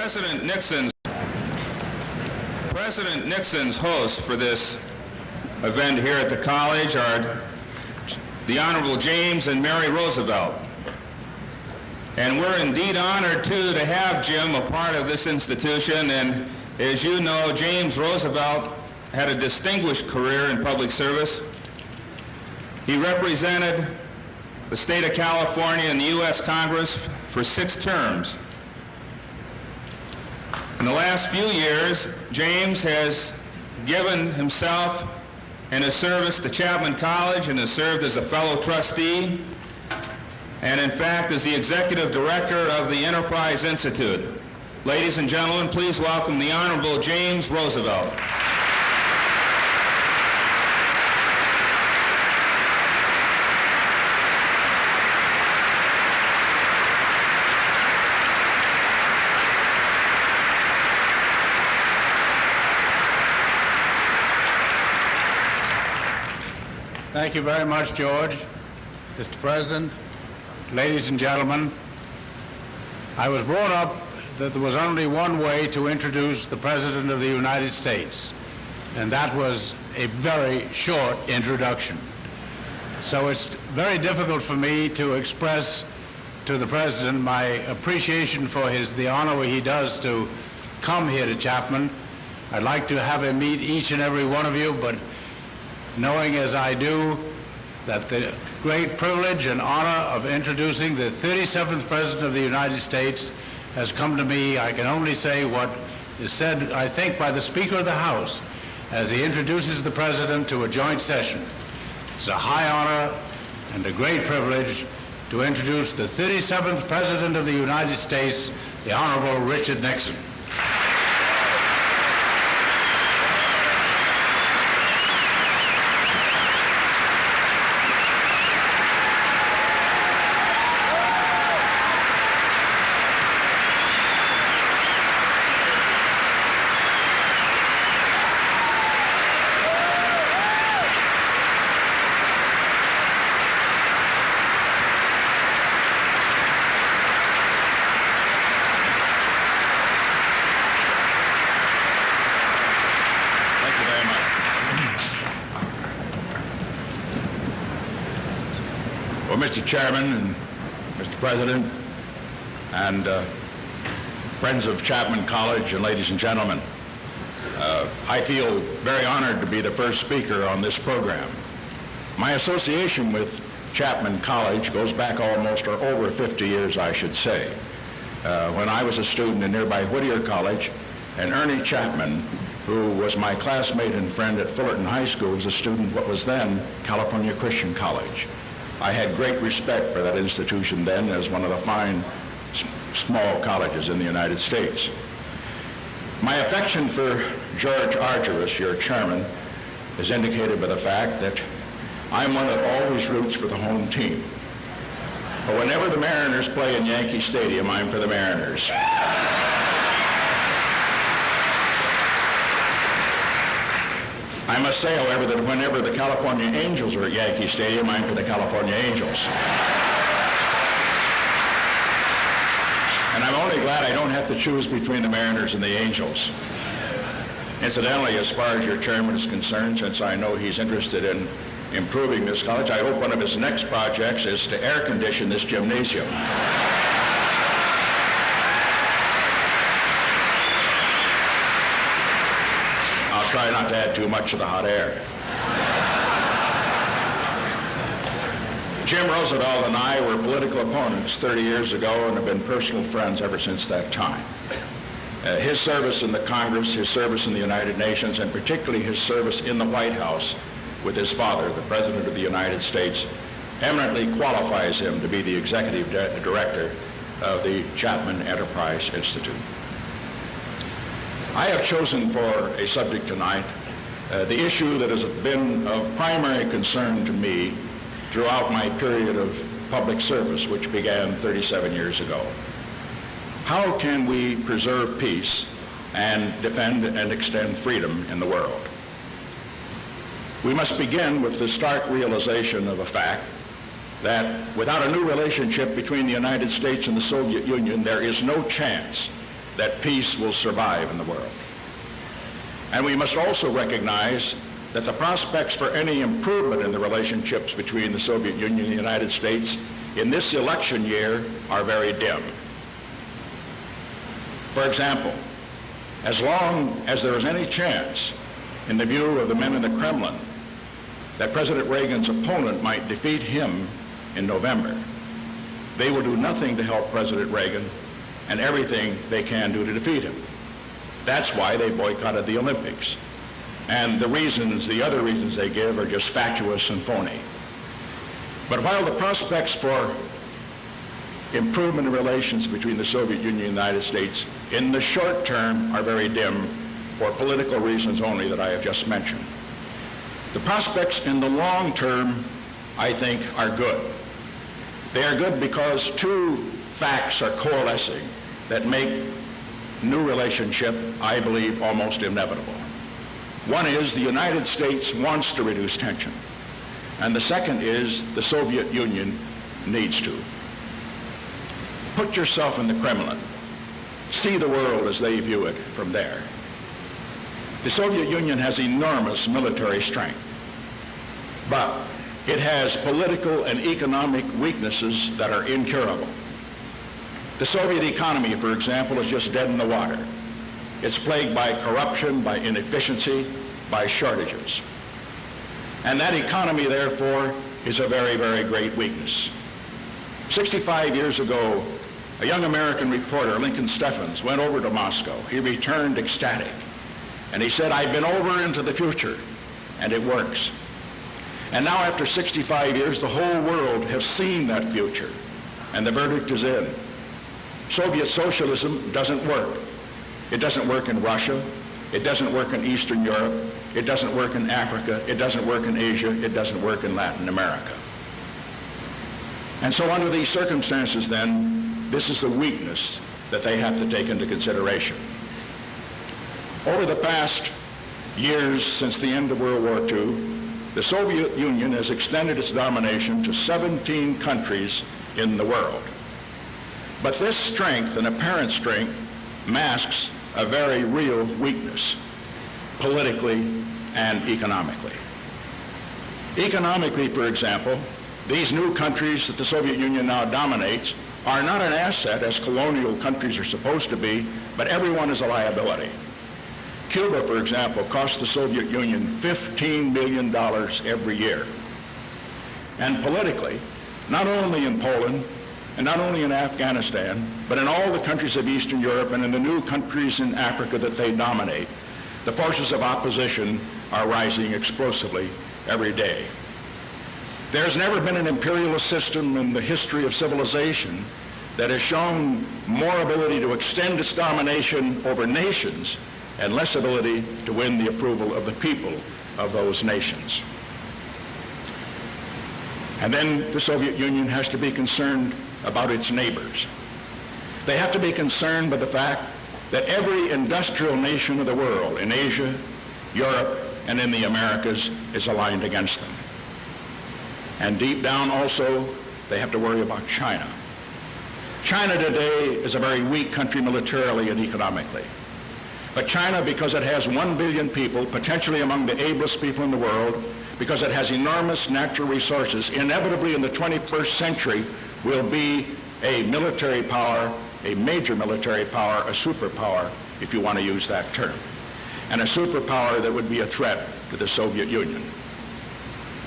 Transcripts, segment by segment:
President Nixon's hosts for this event here at the college are the Honorable James and Mary Roosevelt. And we're indeed honored, too, to have Jim a part of this institution. And as you know, James Roosevelt had a distinguished career in public service. He represented the state of California in the U.S. Congress for 6 terms. In the last few years, James has given himself and his service to Chapman College and has served as a fellow trustee and, in fact, is the executive director of the Enterprise Institute. Ladies and gentlemen, please welcome the Honorable James Roosevelt. Thank you very much, George. Mr. President, ladies and gentlemen, I was brought up that there was only one way to introduce the President of the United States, and that was a very short introduction. So it's very difficult for me to express to the President my appreciation for the honor he does to come here to Chapman. I'd like to have him meet each and every one of you, but knowing as I do that the great privilege and honor of introducing the 37th President of the United States has come to me, I can only say what is said, I think, by the Speaker of the House as he introduces the President to a joint session. It's a high honor and a great privilege to introduce the 37th President of the United States, the Honorable Richard Nixon. Mr. Chairman and Mr. President and friends of Chapman College and ladies and gentlemen, I feel very honored to be the first speaker on this program. My association with Chapman College goes back almost or over 50 years, I should say. When I was a student in nearby Whittier College, and Ernie Chapman, who was my classmate and friend at Fullerton High School, was a student at what was then California Christian College. I had great respect for that institution then as one of the fine small colleges in the United States. My affection for George Argyros, your chairman, is indicated by the fact that I'm one that always roots for the home team. But whenever the Mariners play in Yankee Stadium, I'm for the Mariners. I must say, however, that whenever the California Angels are at Yankee Stadium, I'm for the California Angels. And I'm only glad I don't have to choose between the Mariners and the Angels. Incidentally, as far as your chairman is concerned, since I know he's interested in improving this college, I hope one of his next projects is to air condition this gymnasium. I'll try not to add too much of the hot air. Jim Roosevelt and I were political opponents 30 years ago and have been personal friends ever since that time. His service in the Congress, his service in the United Nations, and particularly his service in the White House with his father, the President of the United States, eminently qualifies him to be the executive director of the Chapman Enterprise Institute. I have chosen for a subject tonight the issue that has been of primary concern to me throughout my period of public service, which began 37 years ago. How can we preserve peace and defend and extend freedom in the world? We must begin with the stark realization of a fact that without a new relationship between the United States and the Soviet Union, there is no chance that peace will survive in the world. And we must also recognize that the prospects for any improvement in the relationships between the Soviet Union and the United States in this election year are very dim. For example, as long as there is any chance, in the view of the men in the Kremlin, that President Reagan's opponent might defeat him in November, they will do nothing to help President Reagan and everything they can do to defeat him. That's why they boycotted the Olympics. And the other reasons they give are just fatuous and phony. But while the prospects for improvement in relations between the Soviet Union and the United States in the short term are very dim for political reasons only that I have just mentioned, the prospects in the long term, I think, are good. They are good because two facts are coalescing that make new relationship, I believe, almost inevitable. One is the United States wants to reduce tension, and the second is the Soviet Union needs to. Put yourself in the Kremlin. See the world as they view it from there. The Soviet Union has enormous military strength, but it has political and economic weaknesses that are incurable. The Soviet economy, for example, is just dead in the water. It's plagued by corruption, by inefficiency, by shortages. And that economy, therefore, is a very, very great weakness. 65 years ago, a young American reporter, Lincoln Steffens, went over to Moscow. He returned ecstatic. And he said, "I've been over into the future, and it works." And now, after 65 years, the whole world has seen that future, and the verdict is in. Soviet socialism doesn't work. It doesn't work in Russia. It doesn't work in Eastern Europe. It doesn't work in Africa. It doesn't work in Asia. It doesn't work in Latin America. And so under these circumstances, then, this is the weakness that they have to take into consideration. Over the past years since the end of World War II, the Soviet Union has extended its domination to 17 countries in the world. But this strength, an apparent strength, masks a very real weakness, politically and economically. Economically, for example, these new countries that the Soviet Union now dominates are not an asset as colonial countries are supposed to be, but everyone is a liability. Cuba, for example, costs the Soviet Union $15 million every year. And politically, not only in Poland and not only in Afghanistan, but in all the countries of Eastern Europe and in the new countries in Africa that they dominate, the forces of opposition are rising explosively every day. There's never been an imperialist system in the history of civilization that has shown more ability to extend its domination over nations and less ability to win the approval of the people of those nations. And then the Soviet Union has to be concerned about its neighbors. They have to be concerned by the fact that every industrial nation of the world in Asia, Europe, and in the Americas is aligned against them. And deep down also, they have to worry about China. China today is a very weak country militarily and economically. But China, because it has 1 billion people, potentially among the ablest people in the world, because it has enormous natural resources, inevitably in the 21st century will be a military power, a major military power, a superpower, if you want to use that term, and a superpower that would be a threat to the Soviet Union.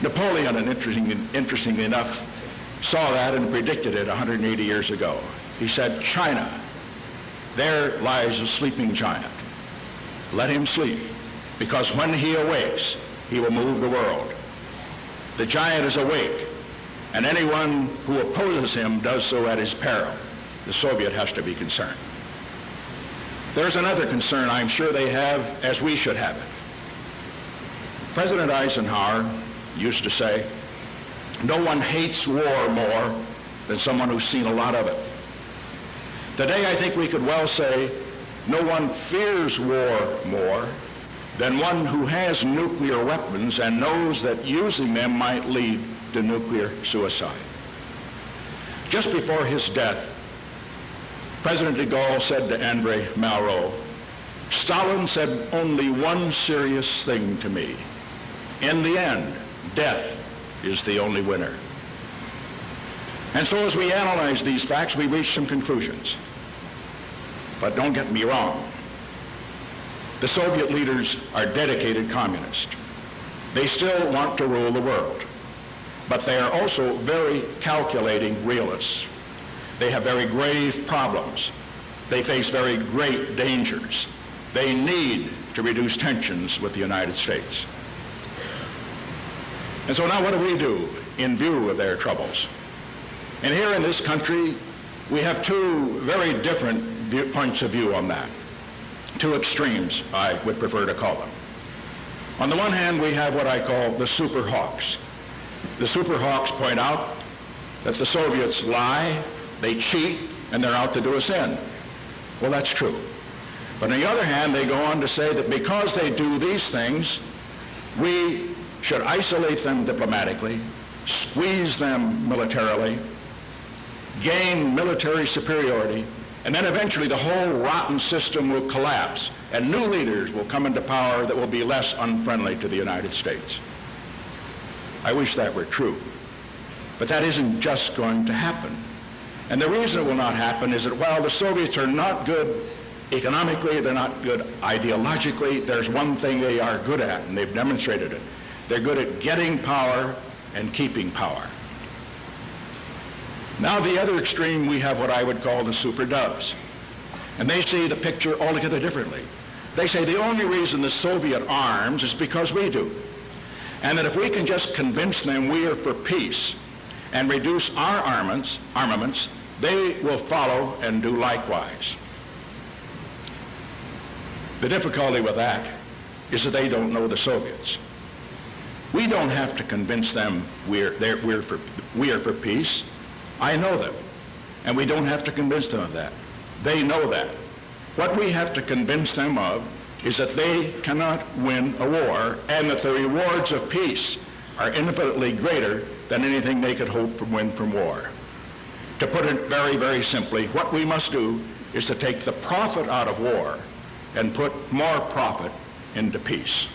Napoleon, and interestingly enough, saw that and predicted it 180 years ago. He said, "China, there lies a sleeping giant. Let him sleep, because when he awakes, he will move the world. The giant is awake, and anyone who opposes him does so at his peril." The Soviet has to be concerned. There's another concern I'm sure they have, as we should have it. President Eisenhower used to say, "No one hates war more than someone who's seen a lot of it." Today, I think we could well say, no one fears war more than one who has nuclear weapons and knows that using them might lead to nuclear suicide. Just before his death, President de Gaulle said to Andre Malraux, "Stalin said only one serious thing to me. In the end, death is the only winner." And so as we analyze these facts, we reach some conclusions. But don't get me wrong. The Soviet leaders are dedicated communists. They still want to rule the world. But they are also very calculating realists. They have very grave problems. They face very great dangers. They need to reduce tensions with the United States. And so now what do we do in view of their troubles? And here in this country, we have two very different points of view on that. Two extremes, I would prefer to call them. On the one hand, we have what I call the super hawks. The super hawks point out that the Soviets lie, they cheat, and they're out to do us in. Well, that's true. But on the other hand, they go on to say that because they do these things, we should isolate them diplomatically, squeeze them militarily, gain military superiority, and then eventually the whole rotten system will collapse, and new leaders will come into power that will be less unfriendly to the United States. I wish that were true. But that isn't just going to happen. And the reason it will not happen is that while the Soviets are not good economically, they're not good ideologically, there's one thing they are good at, and they've demonstrated it. They're good at getting power and keeping power. Now, the other extreme, we have what I would call the super doves. And they see the picture altogether differently. They say the only reason the Soviet arms is because we do. And that if we can just convince them we are for peace and reduce our armaments, they will follow and do likewise. The difficulty with that is that they don't know the Soviets. We don't have to convince them we are for peace. I know them, and we don't have to convince them of that. They know that. What we have to convince them of is that they cannot win a war, and that the rewards of peace are infinitely greater than anything they could hope to win from war. To put it very, very simply, what we must do is to take the profit out of war and put more profit into peace.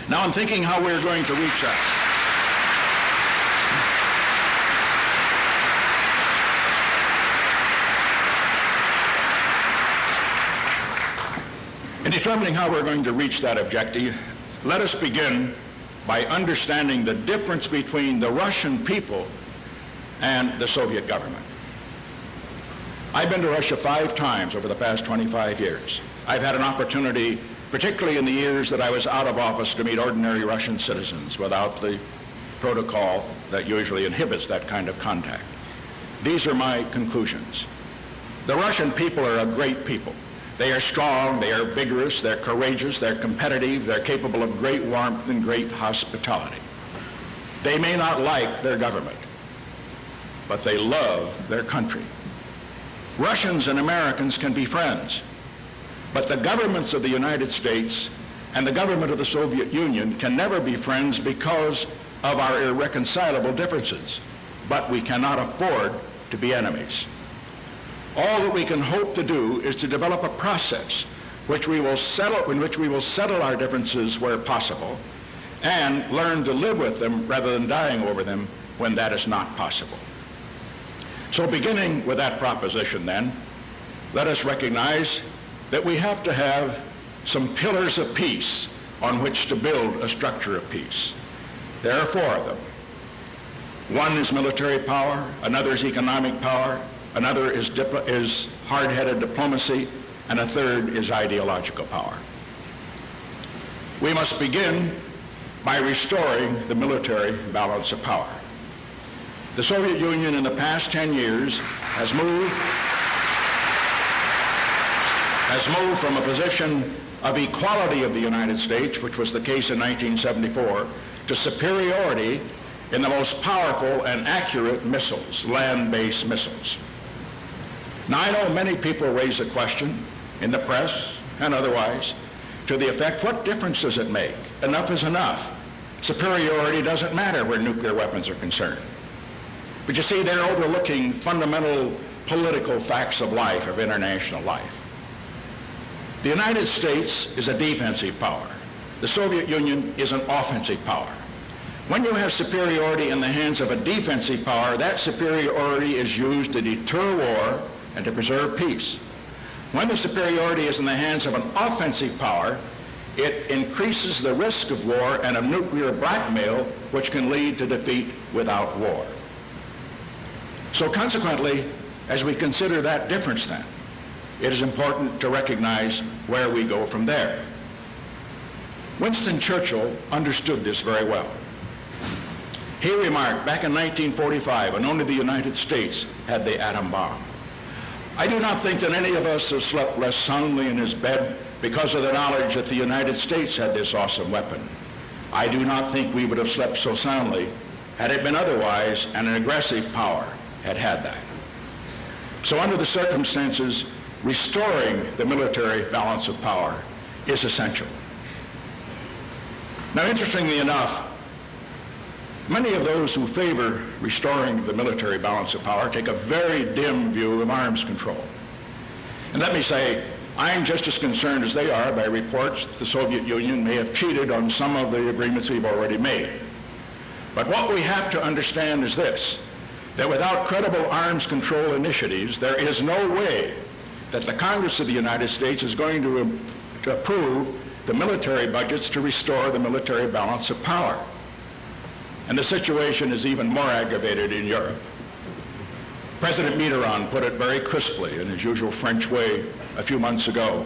Now, I'm thinking how we're going to reach that. In determining how we're going to reach that objective, let us begin by understanding the difference between the Russian people and the Soviet government. I've been to Russia 5 times over the past 25 years. I've had an opportunity, particularly in the years that I was out of office, to meet ordinary Russian citizens without the protocol that usually inhibits that kind of contact. These are my conclusions. The Russian people are a great people. They are strong, they are vigorous, they're courageous, they're competitive, they're capable of great warmth and great hospitality. They may not like their government, but they love their country. Russians and Americans can be friends, but the governments of the United States and the government of the Soviet Union can never be friends because of our irreconcilable differences, but we cannot afford to be enemies. All that we can hope to do is to develop a process in which we will settle our differences where possible and learn to live with them rather than dying over them when that is not possible. So beginning with that proposition then, let us recognize that we have to have some pillars of peace on which to build a structure of peace. There are 4 of them. One is military power, another is economic power, another is hard-headed diplomacy, and a third is ideological power. We must begin by restoring the military balance of power. The Soviet Union in the past 10 years has moved from a position of equality of the United States, which was the case in 1974, to superiority in the most powerful and accurate missiles, land-based missiles. Now, I know many people raise a question in the press and otherwise to the effect, what difference does it make? Enough is enough. Superiority doesn't matter where nuclear weapons are concerned. But you see, they're overlooking fundamental political facts of life, of international life. The United States is a defensive power. The Soviet Union is an offensive power. When you have superiority in the hands of a defensive power, that superiority is used to deter war and to preserve peace. When the superiority is in the hands of an offensive power, it increases the risk of war and of nuclear blackmail, which can lead to defeat without war. So consequently, as we consider that difference then, it is important to recognize where we go from there. Winston Churchill understood this very well. He remarked back in 1945, when only the United States had the atom bomb, "I do not think that any of us has slept less soundly in his bed because of the knowledge that the United States had this awesome weapon. I do not think we would have slept so soundly had it been otherwise and an aggressive power had had that." So under the circumstances, restoring the military balance of power is essential. Now, interestingly enough, many of those who favor restoring the military balance of power take a very dim view of arms control. And let me say, I'm just as concerned as they are by reports that the Soviet Union may have cheated on some of the agreements we've already made. But what we have to understand is this, that without credible arms control initiatives, there is no way that the Congress of the United States is going to approve the military budgets to restore the military balance of power. And the situation is even more aggravated in Europe. President Mitterrand put it very crisply in his usual French way a few months ago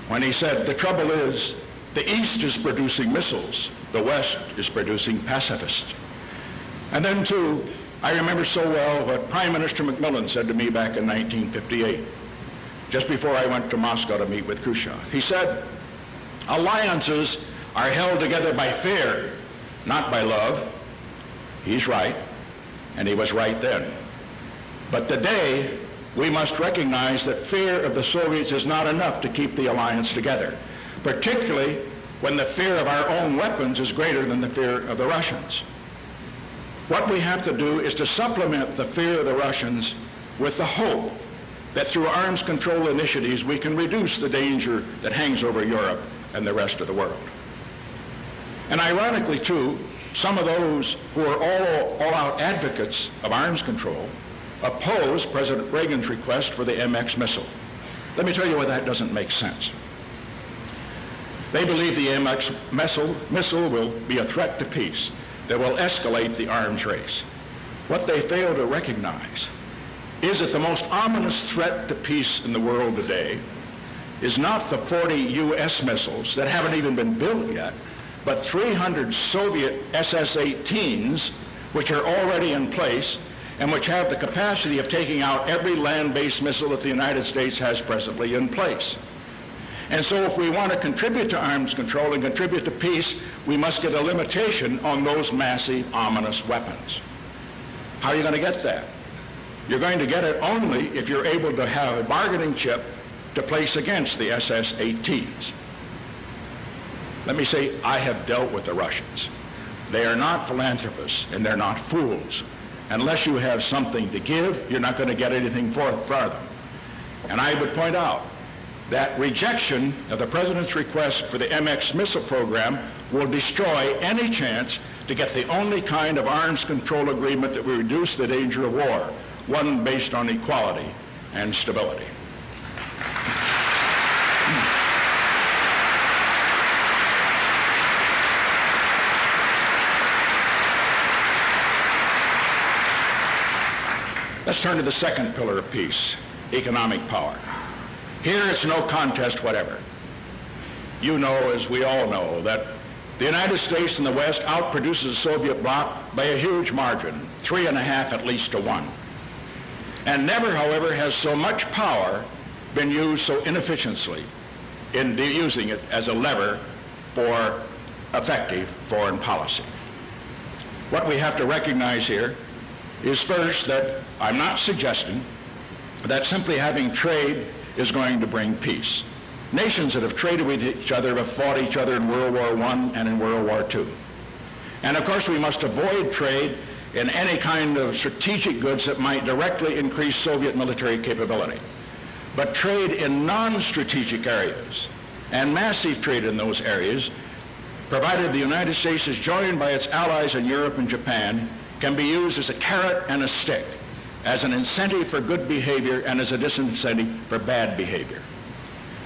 when he said, "The trouble is, the East is producing missiles, the West is producing pacifists." And then too, I remember so well what Prime Minister Macmillan said to me back in 1958, just before I went to Moscow to meet with Khrushchev. He said, "Alliances are held together by fear, not by love." He's right, and he was right then. But today, we must recognize that fear of the Soviets is not enough to keep the alliance together, particularly when the fear of our own weapons is greater than the fear of the Russians. What we have to do is to supplement the fear of the Russians with the hope that through arms control initiatives we can reduce the danger that hangs over Europe and the rest of the world. And ironically, too, some of those who are all-out advocates of arms control oppose President Reagan's request for the MX missile. Let me tell you why that doesn't make sense. They believe the MX missile will be a threat to peace that will escalate the arms race. What they fail to recognize is that the most ominous threat to peace in the world today is not the 40 U.S. missiles that haven't even been built yet, but 300 Soviet SS-18s, which are already in place and which have the capacity of taking out every land-based missile that the United States has presently in place. And so if we want to contribute to arms control and contribute to peace, we must get a limitation on those massive, ominous weapons. How are you going to get that? You're going to get it only if you're able to have a bargaining chip to place against the SS-18s. Let me say, I have dealt with the Russians. They are not philanthropists, and they're not fools. Unless you have something to give, you're not going to get anything for them. And I would point out that rejection of the President's request for the MX missile program will destroy any chance to get the only kind of arms control agreement that will reduce the danger of war, one based on equality and stability. Let's turn to the second pillar of peace, economic power. Here it's no contest whatever. You know, as we all know, that the United States and the West outproduces the Soviet bloc by a huge margin, 3.5 at least to 1. And never, however, has so much power been used so inefficiently in using it as a lever for effective foreign policy. What we have to recognize here is first that I'm not suggesting that simply having trade is going to bring peace. Nations that have traded with each other have fought each other in World War I and in World War II. And of course we must avoid trade in any kind of strategic goods that might directly increase Soviet military capability, but trade in non-strategic areas and massive trade in those areas, provided the United States is joined by its allies in Europe and Japan, can be used as a carrot and a stick, as an incentive for good behavior and as a disincentive for bad behavior.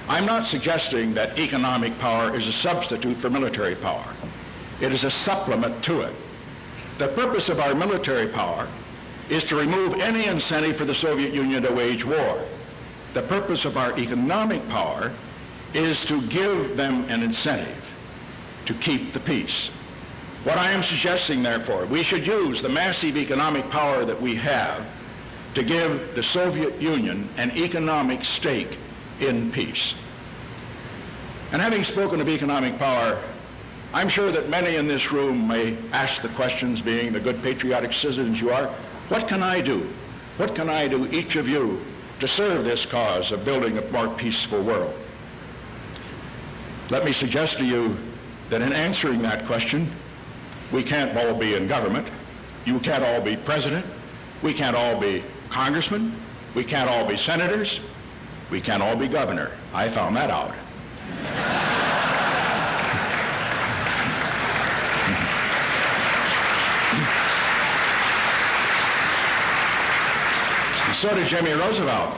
I'm not suggesting that economic power is a substitute for military power. It is a supplement to it. The purpose of our military power is to remove any incentive for the Soviet Union to wage war. The purpose of our economic power is to give them an incentive to keep the peace. What I am suggesting, therefore, we should use the massive economic power that we have to give the Soviet Union an economic stake in peace. And having spoken of economic power, I'm sure that many in this room may ask the questions, being the good patriotic citizens you are, what can I do? What can I do, each of you, to serve this cause of building a more peaceful world? Let me suggest to you that in answering that question, we can't all be in government. You can't all be president. We can't all be congressmen. We can't all be senators. We can't all be governor. I found that out. And so did Jimmy Roosevelt.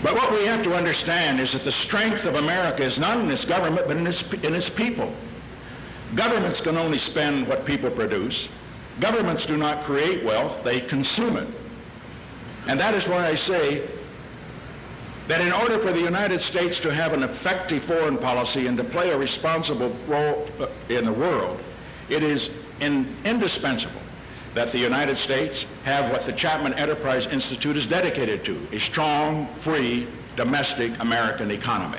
But what we have to understand is that the strength of America is not in its government, but in its people. Governments can only spend what people produce. Governments do not create wealth, they consume it. And that is why I say that in order for the United States to have an effective foreign policy and to play a responsible role in the world, it is indispensable that the United States have what the Chapman Enterprise Institute is dedicated to, a strong, free, domestic American economy.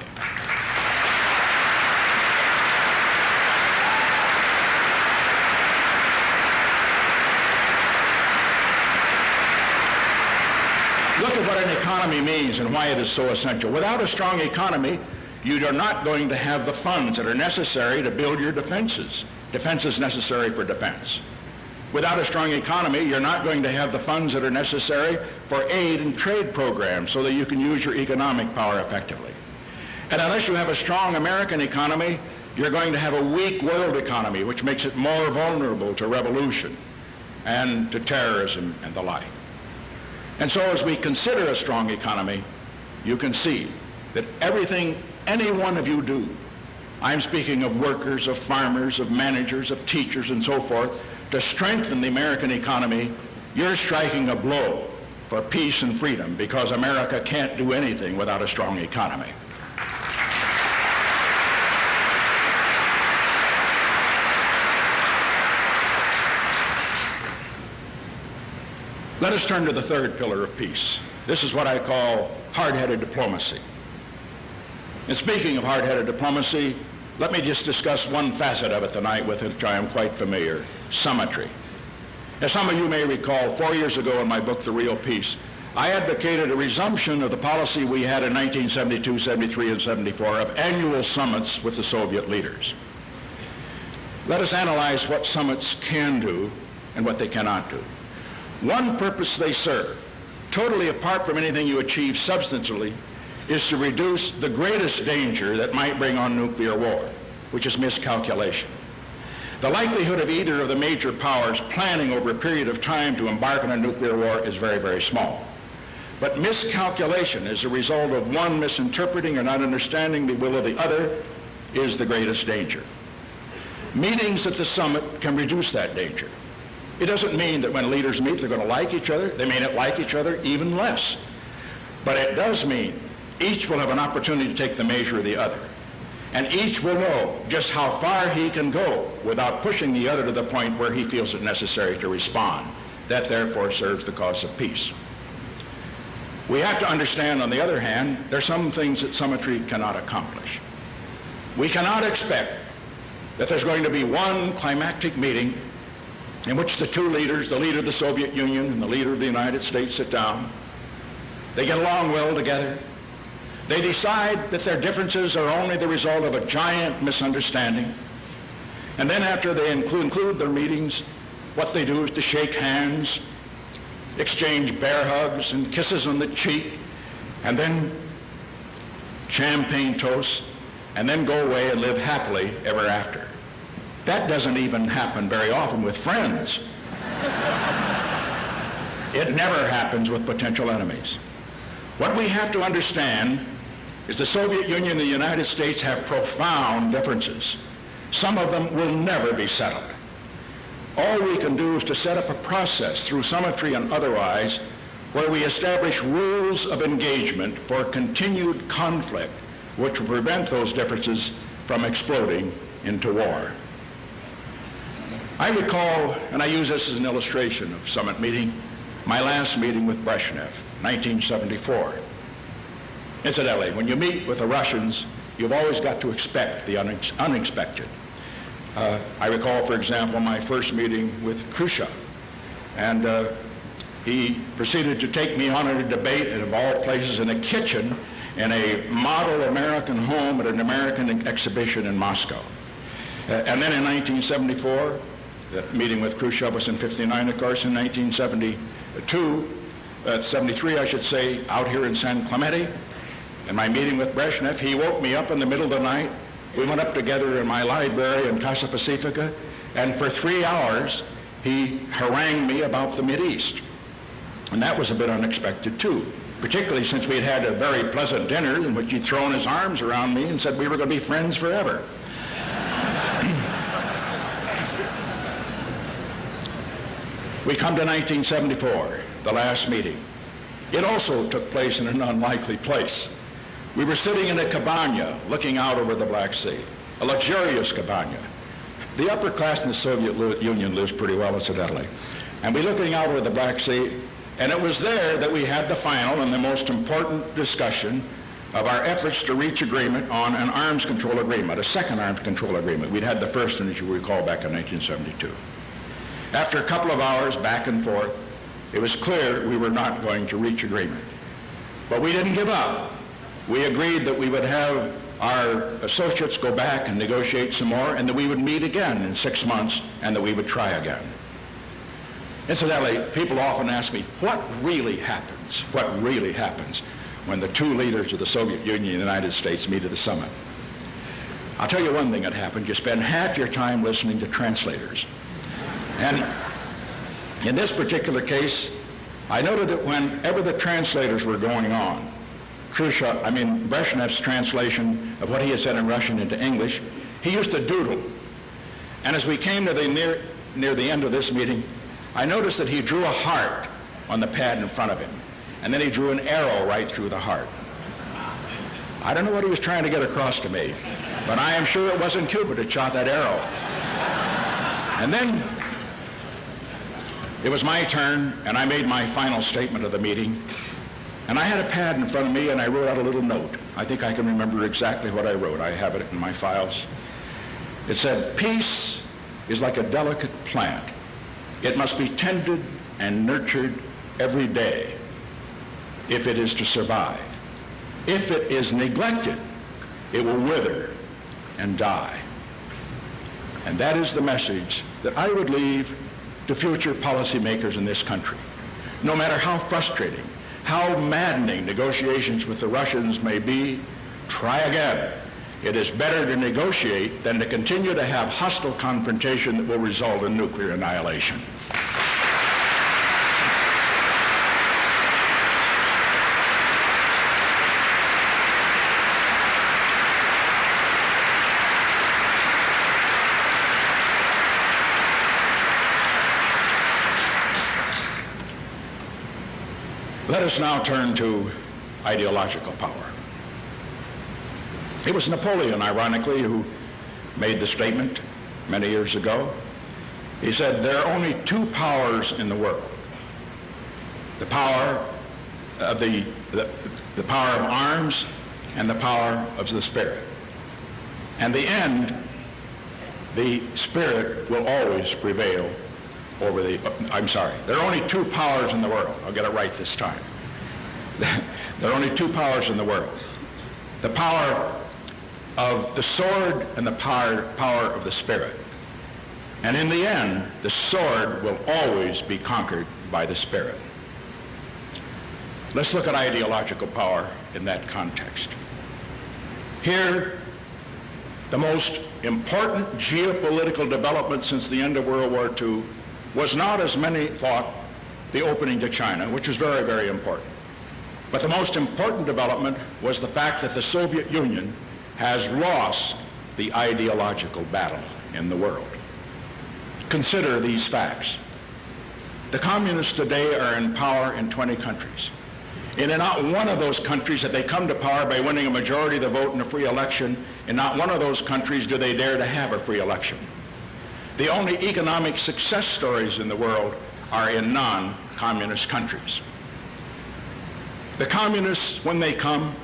Look at what an economy means and why it is so essential. Without a strong economy, you are not going to have the funds that are necessary to build your defenses. Defense is necessary for defense. Without a strong economy, you're not going to have the funds that are necessary for aid and trade programs so that you can use your economic power effectively. And unless you have a strong American economy, you're going to have a weak world economy, which makes it more vulnerable to revolution and to terrorism and the like. And so as we consider a strong economy, you can see that everything any one of you do, I'm speaking of workers, of farmers, of managers, of teachers, and so forth, to strengthen the American economy, you're striking a blow for peace and freedom, because America can't do anything without a strong economy. Let us turn to the third pillar of peace. This is what I call hard-headed diplomacy. And speaking of hard-headed diplomacy, let me just discuss one facet of it tonight with which I am quite familiar: symmetry. As some of you may recall, 4 years ago in my book, The Real Peace, I advocated a resumption of the policy we had in 1972, 73, and 74 of annual summits with the Soviet leaders. Let us analyze what summits can do and what they cannot do. One purpose they serve, totally apart from anything you achieve substantially, is to reduce the greatest danger that might bring on nuclear war, which is miscalculation. The likelihood of either of the major powers planning over a period of time to embark on a nuclear war is very, very small. But miscalculation as a result of one misinterpreting or not understanding the will of the other is the greatest danger. Meetings at the summit can reduce that danger. It doesn't mean that when leaders meet they're going to like each other. They may not like each other even less. But it does mean each will have an opportunity to take the measure of the other. And each will know just how far he can go without pushing the other to the point where he feels it necessary to respond. That therefore serves the cause of peace. We have to understand, on the other hand, there are some things that symmetry cannot accomplish. We cannot expect that there's going to be one climactic meeting in which the two leaders, the leader of the Soviet Union and the leader of the United States, sit down. They get along well together. They decide that their differences are only the result of a giant misunderstanding. And then after they conclude their meetings, what they do is to shake hands, exchange bear hugs and kisses on the cheek, and then champagne toasts, and then go away and live happily ever after. That doesn't even happen very often with friends. It never happens with potential enemies. What we have to understand is the Soviet Union and the United States have profound differences. Some of them will never be settled. All we can do is to set up a process through symmetry and otherwise where we establish rules of engagement for continued conflict which will prevent those differences from exploding into war. I recall, and I use this as an illustration of summit meeting, my last meeting with Brezhnev, 1974. Incidentally, when you meet with the Russians, you've always got to expect the unexpected. I recall, for example, my first meeting with Khrushchev, and he proceeded to take me on in a debate, and of all places, in a kitchen in a model American home at an American exhibition in Moscow. And then in 1974, the meeting with Khrushchev was in 59, of course. In 73, I should say, out here in San Clemente. In my meeting with Brezhnev, he woke me up in the middle of the night. We went up together in my library in Casa Pacifica, and for 3 hours, he harangued me about the Mideast. And that was a bit unexpected, too, particularly since we had a very pleasant dinner in which he'd thrown his arms around me and said we were going to be friends forever. We come to 1974, the last meeting. It also took place in an unlikely place. We were sitting in a cabana looking out over the Black Sea, a luxurious cabana. The upper class in the Soviet Union lives pretty well, incidentally. And we're looking out over the Black Sea, and it was there that we had the final and the most important discussion of our efforts to reach agreement on an arms control agreement, a second arms control agreement. We'd had the first one, as you recall, back in 1972. After a couple of hours back and forth, it was clear we were not going to reach agreement. But we didn't give up. We agreed that we would have our associates go back and negotiate some more, and that we would meet again in 6 months, and that we would try again. Incidentally, people often ask me, what really happens? What really happens when the two leaders of the Soviet Union and the United States meet at the summit? I'll tell you one thing that happened. You spend half your time listening to translators. And in this particular case, I noted that whenever the translators were going on, Brezhnev's translation of what he had said in Russian into English, he used to doodle. And as we came to near the end of this meeting, I noticed that he drew a heart on the pad in front of him. And then he drew an arrow right through the heart. I don't know what he was trying to get across to me, but I am sure it wasn't Cupid that shot that arrow. And then it was my turn, and I made my final statement of the meeting. And I had a pad in front of me, and I wrote out a little note. I think I can remember exactly what I wrote. I have it in my files. It said, "Peace is like a delicate plant. It must be tended and nurtured every day if it is to survive. If it is neglected, it will wither and die." And that is the message that I would leave to future policymakers in this country. No matter how frustrating, how maddening negotiations with the Russians may be, try again. It is better to negotiate than to continue to have hostile confrontation that will result in nuclear annihilation. Let us now turn to ideological power. It was Napoleon, ironically, who made the statement many years ago. He said, there are only two powers in the world. The power of the power of arms and the power of the spirit. And the end, the spirit will always prevail over the, there are only two powers in the world. I'll get it right this time. There are only two powers in the world. The power of the sword and the power of the spirit. And in the end, the sword will always be conquered by the spirit. Let's look at ideological power in that context. Here, the most important geopolitical development since the end of World War II was not, as many thought, the opening to China, which was very, very important. But the most important development was the fact that the Soviet Union has lost the ideological battle in the world. Consider these facts. The communists today are in power in 20 countries. And in not one of those countries have they come to power by winning a majority of the vote in a free election. In not one of those countries do they dare to have a free election. The only economic success stories in the world are in non-communist countries. The communists, when they come,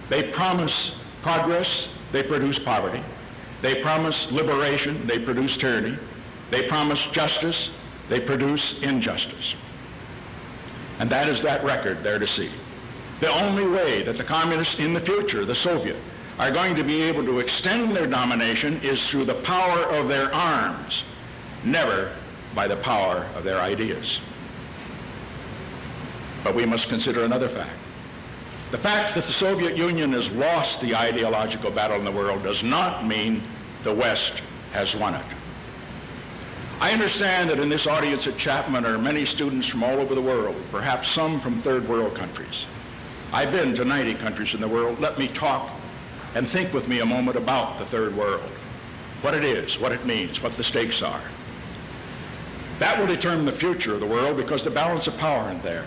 they promise progress, they produce poverty. They promise liberation, they produce tyranny. They promise justice, they produce injustice. And that is that record there to see. The only way that the communists in the future, the Soviet, are going to be able to extend their domination is through the power of their arms, never by the power of their ideas. But we must consider another fact. The fact that the Soviet Union has lost the ideological battle in the world does not mean the West has won it. I understand that in this audience at Chapman are many students from all over the world, perhaps some from third world countries. I've been to 90 countries in the world. Let me talk and think with me a moment about the third world, what it is, what it means, what the stakes are. That will determine the future of the world because the balance of power in there.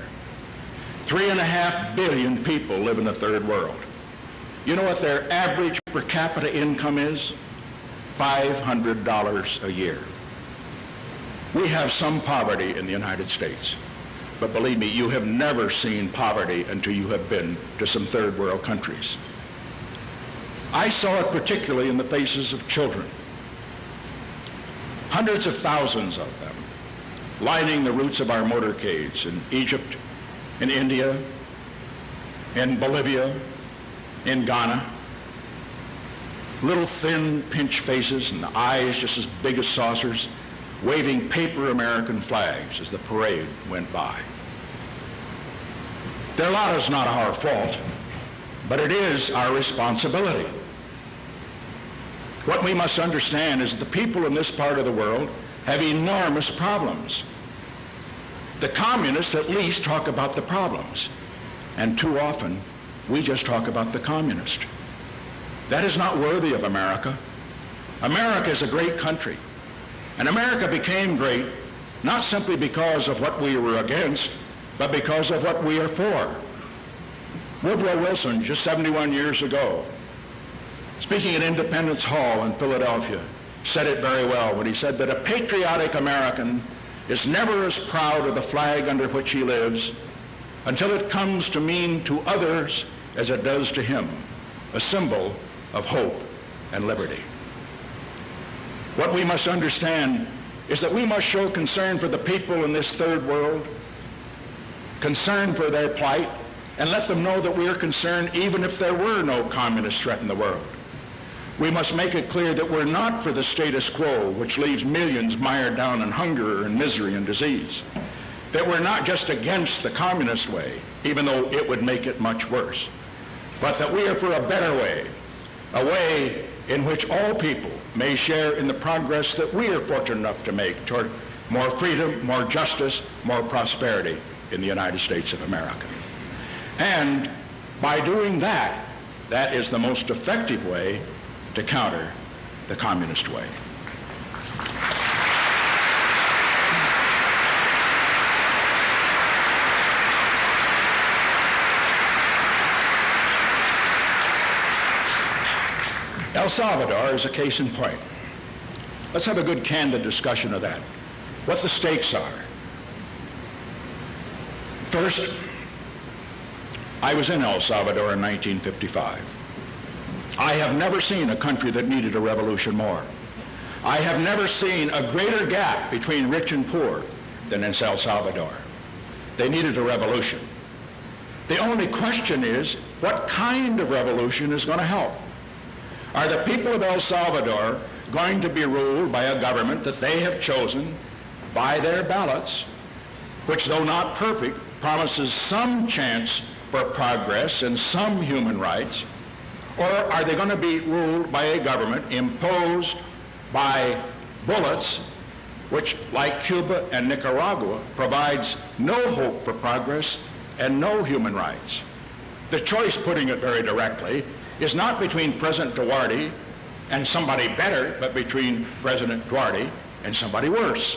3.5 billion people live in the third world. You know what their average per capita income is? $500 a year. We have some poverty in the United States, but believe me, you have never seen poverty until you have been to some third world countries. I saw it particularly in the faces of children. Hundreds of thousands of them lining the routes of our motorcades in Egypt, in India, in Bolivia, in Ghana. Little thin pinched faces and the eyes just as big as saucers, waving paper American flags as the parade went by. Their lot is not our fault, but it is our responsibility. What we must understand is the people in this part of the world have enormous problems. The communists at least talk about the problems, and too often we just talk about the communist. That is not worthy of America. America is a great country. And America became great not simply because of what we were against, but because of what we are for. Woodrow Wilson, just 71 years ago, speaking at Independence Hall in Philadelphia, said it very well when he said that a patriotic American is never as proud of the flag under which he lives until it comes to mean to others as it does to him, a symbol of hope and liberty. What we must understand is that we must show concern for the people in this third world, concern for their plight, and let them know that we are concerned even if there were no communist threat in the world. We must make it clear that we're not for the status quo, which leaves millions mired down in hunger and misery and disease. That we're not just against the communist way, even though it would make it much worse, but that we are for a better way, a way in which all people may share in the progress that we are fortunate enough to make toward more freedom, more justice, more prosperity in the United States of America. And by doing that, that is the most effective way to counter the communist way. El Salvador is a case in point. Let's have a good candid discussion of that. What the stakes are. First, I was in El Salvador in 1955. I have never seen a country that needed a revolution more. I have never seen a greater gap between rich and poor than in El Salvador. They needed a revolution. The only question is, what kind of revolution is going to help? Are the people of El Salvador going to be ruled by a government that they have chosen by their ballots, which, though not perfect, promises some chance for progress and some human rights? Or are they going to be ruled by a government imposed by bullets, which, like Cuba and Nicaragua, provides no hope for progress and no human rights? The choice, putting it very directly, is not between President Duarte and somebody better, but between President Duarte and somebody worse.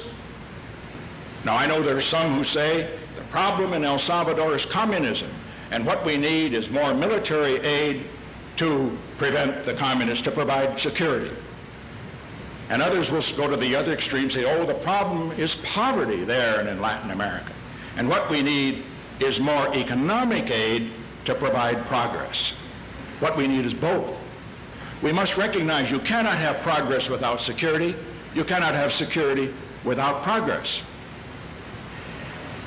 Now, I know there are some who say the problem in El Salvador is communism, and what we need is more military aid to prevent the communists, to provide security. And others will go to the other extreme and say, oh, the problem is poverty there and in Latin America. And what we need is more economic aid to provide progress. What we need is both. We must recognize you cannot have progress without security. You cannot have security without progress.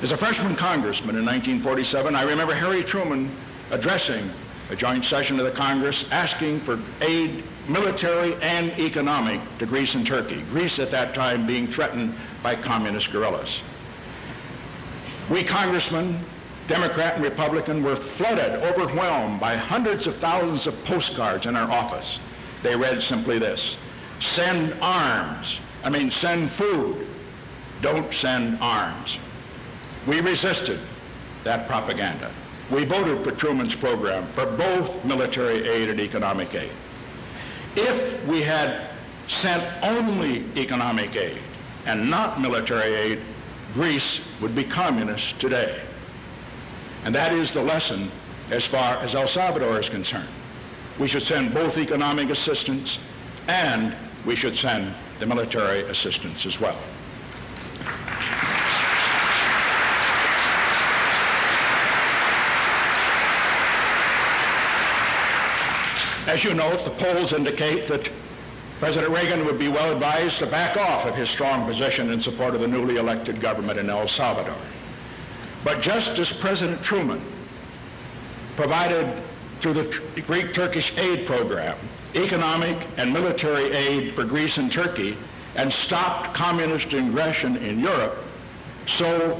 As a freshman congressman in 1947, I remember Harry Truman addressing a joint session of the Congress asking for aid, military and economic, to Greece and Turkey. Greece at that time being threatened by communist guerrillas. We congressmen, Democrat and Republican, were flooded, overwhelmed by hundreds of thousands of postcards in our office. They read simply this: send arms. Send food. Don't send arms. We resisted that propaganda. We voted for Truman's program for both military aid and economic aid. If we had sent only economic aid and not military aid, Greece would be communist today. And that is the lesson as far as El Salvador is concerned. We should send both economic assistance and we should send the military assistance as well. As you know, the polls indicate that President Reagan would be well advised to back off of his strong position in support of the newly elected government in El Salvador. But just as President Truman provided through the Greek-Turkish aid program economic and military aid for Greece and Turkey and stopped communist aggression in Europe, so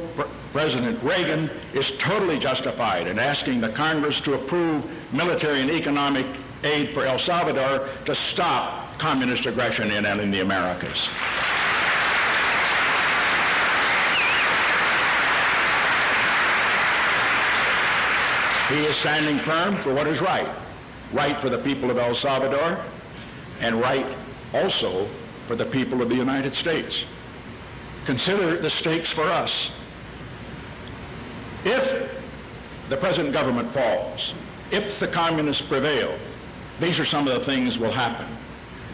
President Reagan is totally justified in asking the Congress to approve military and economic aid for El Salvador to stop communist aggression in the Americas. He is standing firm for what is right. Right for the people of El Salvador, and right also for the people of the United States. Consider the stakes for us. If the present government falls, if the communists prevail, these are some of the things will happen.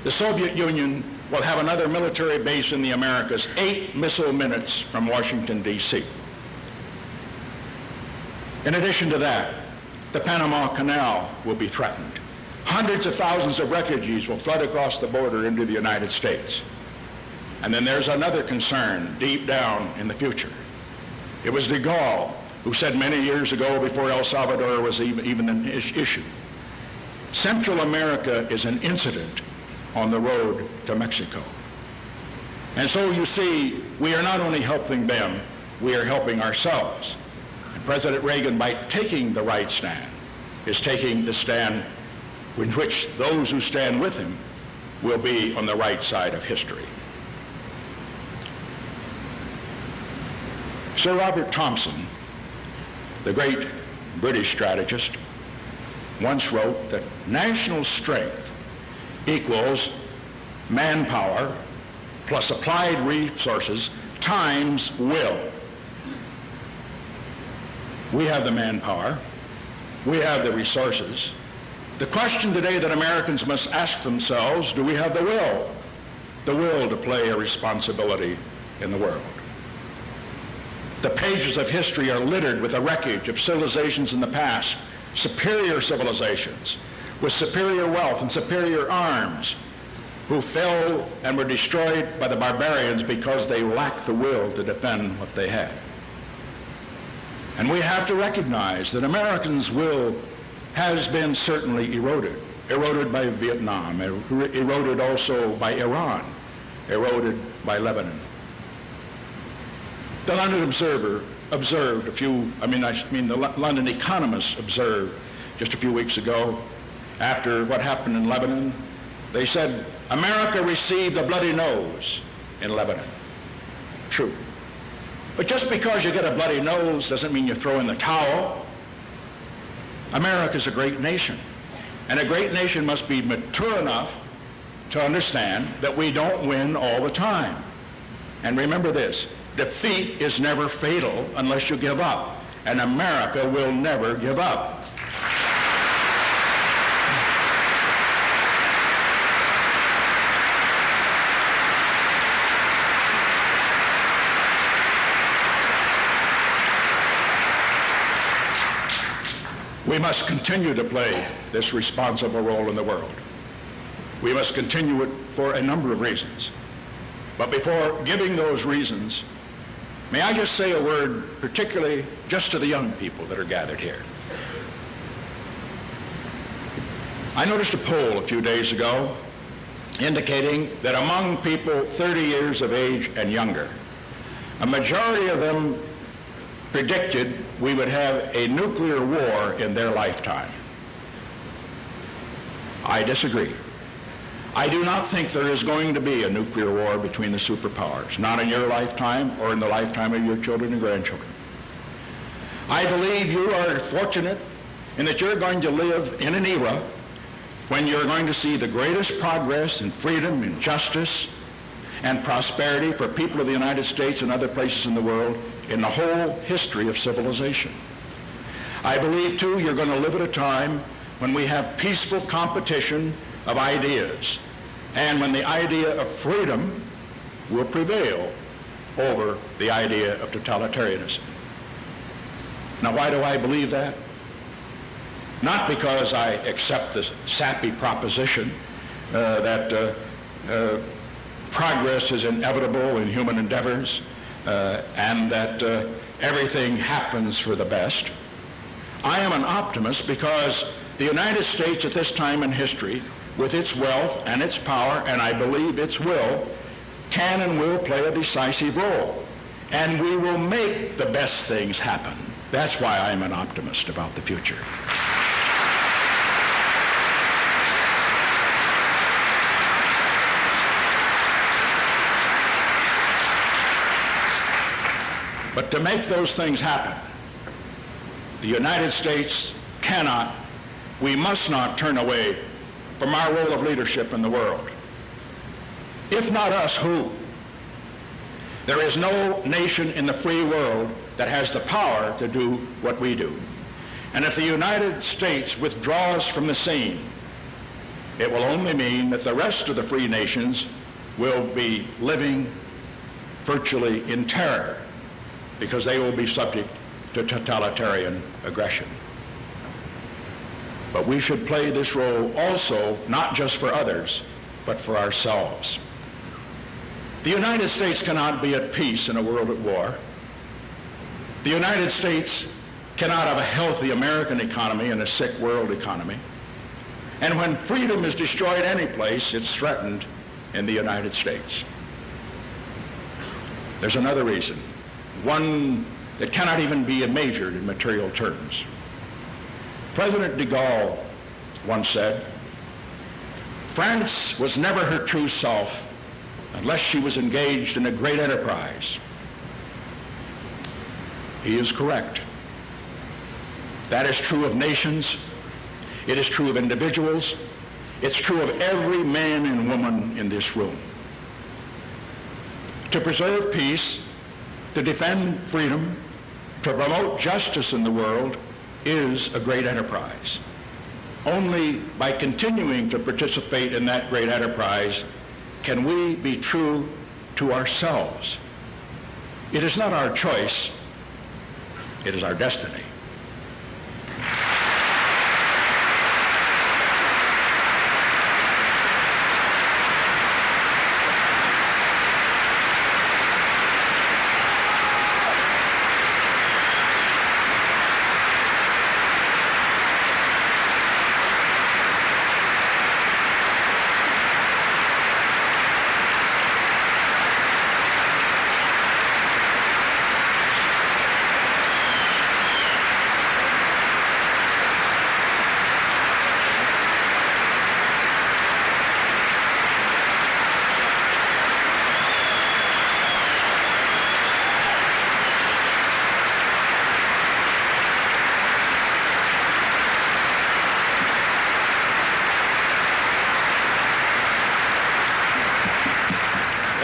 The Soviet Union will have another military base in the Americas 8 missile minutes from Washington, D.C. In addition to that, the Panama Canal will be threatened. Hundreds of thousands of refugees will flood across the border into the United States. And then there's another concern deep down in the future. It was de Gaulle who said many years ago, before El Salvador was even an issue, Central America is an incident on the road to Mexico. And so you see, we are not only helping them, we are helping ourselves. And President Reagan, by taking the right stand, is taking the stand in which those who stand with him will be on the right side of history. Sir Robert Thomson, the great British strategist, once wrote that national strength equals manpower plus applied resources times will. We have the manpower. We have the resources. The question today that Americans must ask themselves, do we have the will? The will to play a responsibility in the world. The pages of history are littered with the wreckage of civilizations in the past, superior civilizations, with superior wealth and superior arms, who fell and were destroyed by the barbarians because they lacked the will to defend what they had. And we have to recognize that Americans' will has been certainly eroded. eroded by Vietnam, eroded also by Iran, eroded by Lebanon. The London Observer observed the London Economist observed just a few weeks ago, after what happened in Lebanon, they said, America received a bloody nose in Lebanon. True. But just because you get a bloody nose doesn't mean you throw in the towel. America's a great nation. And a great nation must be mature enough to understand that we don't win all the time. And remember this, defeat is never fatal unless you give up. And America will never give up. We must continue to play this responsible role in the world. We must continue it for a number of reasons. But before giving those reasons, may I just say a word particularly just to the young people that are gathered here. I noticed a poll a few days ago indicating that among people 30 years of age and younger, a majority of them predicted we would have a nuclear war in their lifetime. I disagree. I do not think there is going to be a nuclear war between the superpowers, not in your lifetime or in the lifetime of your children and grandchildren. I believe you are fortunate in that you're going to live in an era when you're going to see the greatest progress in freedom and justice and prosperity for people of the United States and other places in the world in the whole history of civilization. I believe, too, you're going to live at a time when we have peaceful competition of ideas and when the idea of freedom will prevail over the idea of totalitarianism. Now, why do I believe that? Not because I accept the sappy proposition that progress is inevitable in human endeavors and that everything happens for the best. I am an optimist because the United States at this time in history, with its wealth and its power, and I believe its will, can and will play a decisive role. And we will make the best things happen. That's why I'm an optimist about the future. But to make those things happen, the United States cannot, we must not turn away from our role of leadership in the world. If not us, who? There is no nation in the free world that has the power to do what we do. And if the United States withdraws from the scene, it will only mean that the rest of the free nations will be living virtually in terror, because they will be subject to totalitarian aggression. But we should play this role also, not just for others, but for ourselves. The United States cannot be at peace in a world at war. The United States cannot have a healthy American economy in a sick world economy. And when freedom is destroyed any place, it's threatened in the United States. There's another reason, one that cannot even be measured in material terms. President de Gaulle once said, France was never her true self unless she was engaged in a great enterprise. He is correct. That is true of nations. It is true of individuals. It's true of every man and woman in this room. To preserve peace, to defend freedom, to promote justice in the world is a great enterprise. Only by continuing to participate in that great enterprise can we be true to ourselves. It is not our choice, it is our destiny.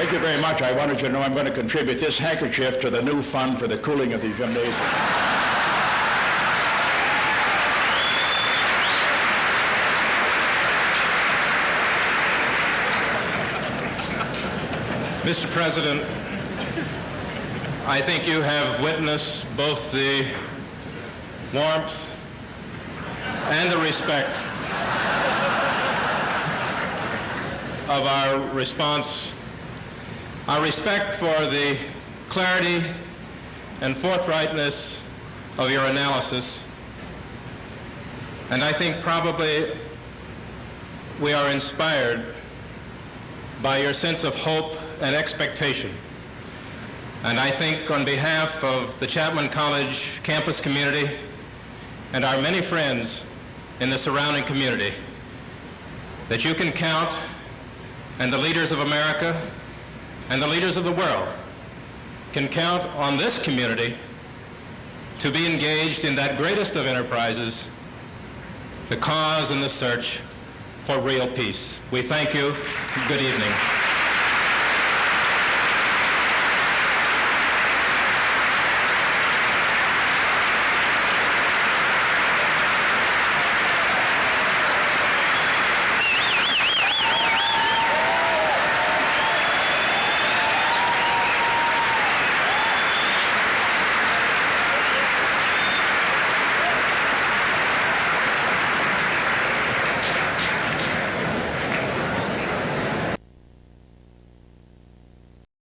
Thank you very much. I wanted you to know I'm going to contribute this handkerchief to the new fund for the cooling of these gymnasiums. Mr. President, I think you have witnessed both the warmth and the respect of our response, our respect for the clarity and forthrightness of your analysis. And I think probably we are inspired by your sense of hope and expectation. And I think on behalf of the Chapman College campus community and our many friends in the surrounding community, that you can count, and the leaders of America and the leaders of the world can count on this community to be engaged in that greatest of enterprises, the cause and the search for real peace. We thank you. Good evening.